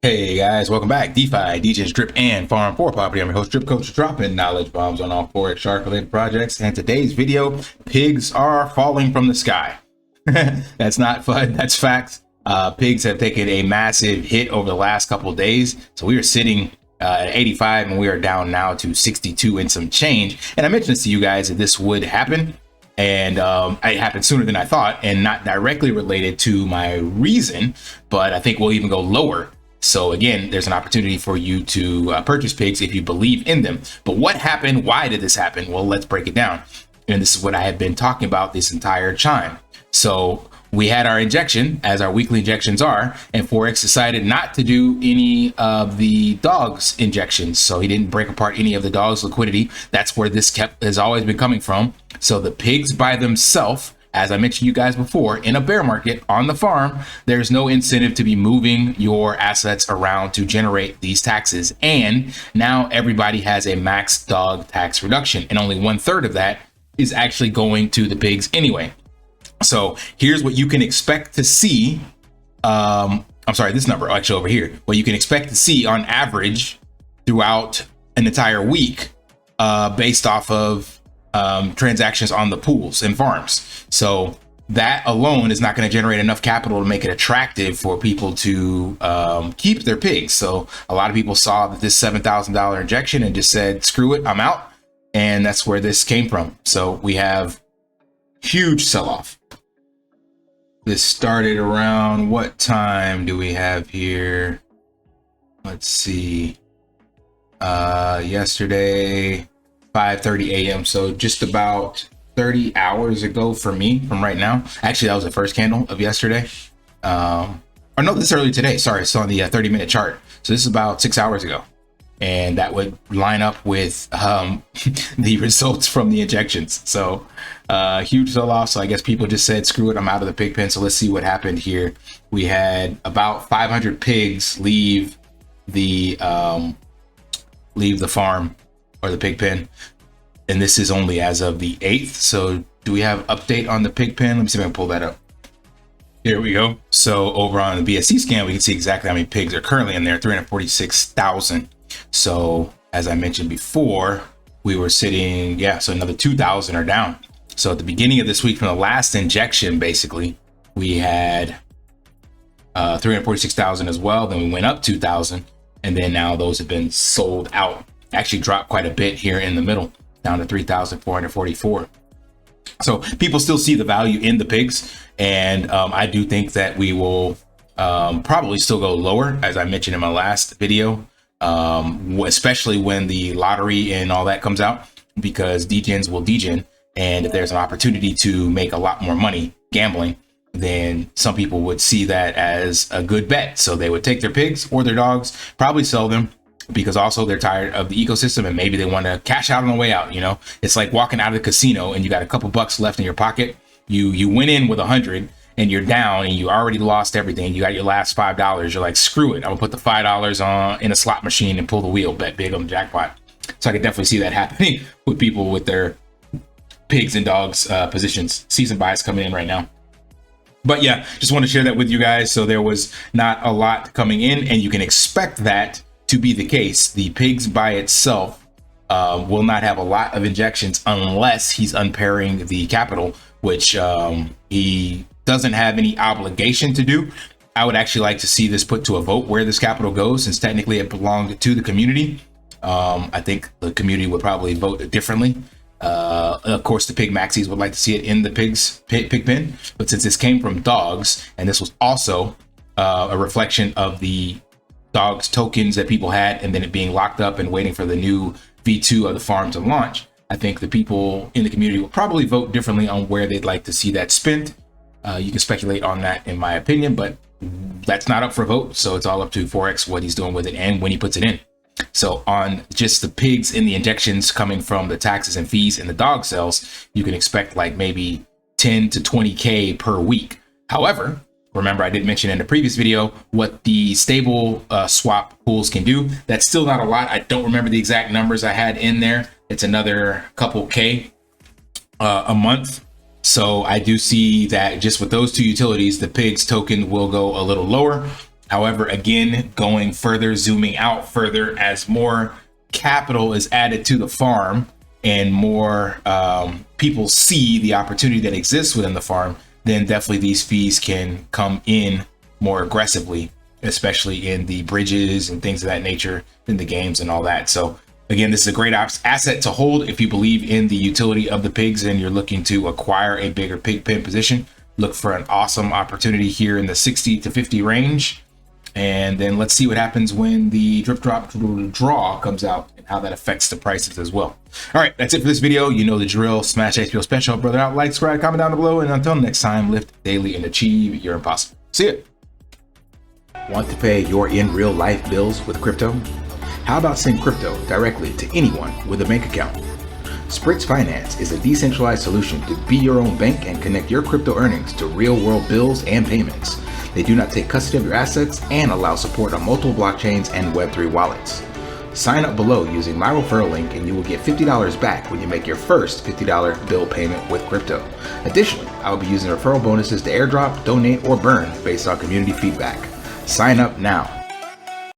Hey guys, welcome back. DeFi, DJs Drip, and Farm for Property. I'm your host, Drip Coach, dropping knowledge bombs on all Forex shark related projects. And today's video, pigs are falling from the sky. That's not fun. That's fact. Pigs have taken a massive hit over the last couple of days. So we are sitting at 85 and we are down now to 62 and some change. And I mentioned this to you guys that this would happen. And it happened sooner than I thought, and not directly related to my reason, but I think we'll even go lower. So again, there's an opportunity for you to purchase pigs if you believe in them. But what happened? Why did this happen? Well, let's break it down. And this is what I have been talking about this entire time. So we had our injection, as our weekly injections are, and Forex decided not to do any of the dogs injections. So he didn't break apart any of the dogs liquidity. That's where this has always been coming from. So the pigs by themselves, as I mentioned you guys before, in a bear market on the farm, there's no incentive to be moving your assets around to generate these taxes. And now everybody has a max dog tax reduction, and only 1/3 of that is actually going to the pigs anyway. So here's what you can expect to see. I'm sorry, this number actually over here, what you can expect to see on average throughout an entire week based off of transactions on the pools and farms. So that alone is not going to generate enough capital to make it attractive for people to keep their pigs. So a lot of people saw that this $7,000 injection and just said, screw it, I'm out. And that's where this came from. So we have huge sell-off. This started around, what time do we have here? Let's see. Yesterday, 5:30 a.m. So just about 30 hours ago for me from right now. Actually, that was the first candle of yesterday. Or no, this is early today. Sorry, it's on the 30-minute chart. So this is about 6 hours ago. And that would line up with the results from the injections. So huge sell-off. So I guess people just said, screw it, I'm out of the pig pen. So let's see what happened here. We had about 500 pigs leave the farm or the pig pen. And this is only as of the 8th. So do we have update on the pig pen? Let me see if I can pull that up. Here we go. So over on the BSC scan, we can see exactly how many pigs are currently in there, 346,000. So as I mentioned before, we were sitting, so another 2,000 are down. So at the beginning of this week, from the last injection, basically, we had 346,000 as well. Then we went up 2,000, and then now those have been sold out. Actually dropped quite a bit here in the middle, down to 3,444. So people still see the value in the pigs, and I do think that we will probably still go lower, as I mentioned in my last video. Especially when the lottery and all that comes out, because degens will degen, and if there's an opportunity to make a lot more money gambling, then some people would see that as a good bet. So they would take their pigs or their dogs, probably sell them, because also they're tired of the ecosystem and maybe they want to cash out on the way out. You know, it's like walking out of the casino and you got a couple bucks left in your pocket. You went in with 100 and you're down and you already lost everything. You got your last $5. You're like, screw it, I'm gonna put the $5 on in a slot machine and pull the wheel, bet big on the jackpot. So I can definitely see that happening with people with their pigs and dogs positions. Season buys coming in right now. But yeah, just want to share that with you guys. So there was not a lot coming in, and you can expect that to be the case. The pigs by itself will not have a lot of injections unless he's unpairing the capital, which he doesn't have any obligation to do. I would actually like to see this put to a vote where this capital goes, since technically it belonged to the community. I think the community would probably vote differently. Of course, the pig maxis would like to see it in the pig pen, but since this came from dogs, and this was also a reflection of the dogs tokens that people had, and then it being locked up and waiting for the new V2 of the farm to launch, I think the people in the community will probably vote differently on where they'd like to see that spent. You can speculate on that, in my opinion, but that's not up for vote. So it's all up to Forex what he's doing with it and when he puts it in. So on just the pigs and the injections coming from the taxes and fees and the dog sales, you can expect like maybe 10 to 20K per week. However, remember, I did mention in the previous video what the stable swap pools can do. That's still not a lot. I don't remember the exact numbers I had in there. It's another couple K a month. So I do see that just with those two utilities, the pigs token will go a little lower. However, again, going further, zooming out further, as more capital is added to the farm and more people see the opportunity that exists within the farm, then definitely these fees can come in more aggressively, especially in the bridges and things of that nature in the games and all that. So again, this is a great asset to hold if you believe in the utility of the pigs and you're looking to acquire a bigger pig pen position. Look for an awesome opportunity here in the 60 to 50 range. And then let's see what happens when the drip drop draw comes out and how that affects the prices as well. All right, that's it for this video. You know the drill. Smash HPO special. Brother out. Like, subscribe, comment down below. And until next time, lift daily and achieve your impossible. See ya. Want to pay your in real life bills with crypto? How about send crypto directly to anyone with a bank account? Spritz Finance is a decentralized solution to be your own bank and connect your crypto earnings to real world bills and payments. They do not take custody of your assets and allow support on multiple blockchains and Web3 wallets. Sign up below using my referral link and you will get $50 back when you make your first $50 bill payment with crypto. Additionally, I will be using referral bonuses to airdrop, donate, or burn based on community feedback. Sign up now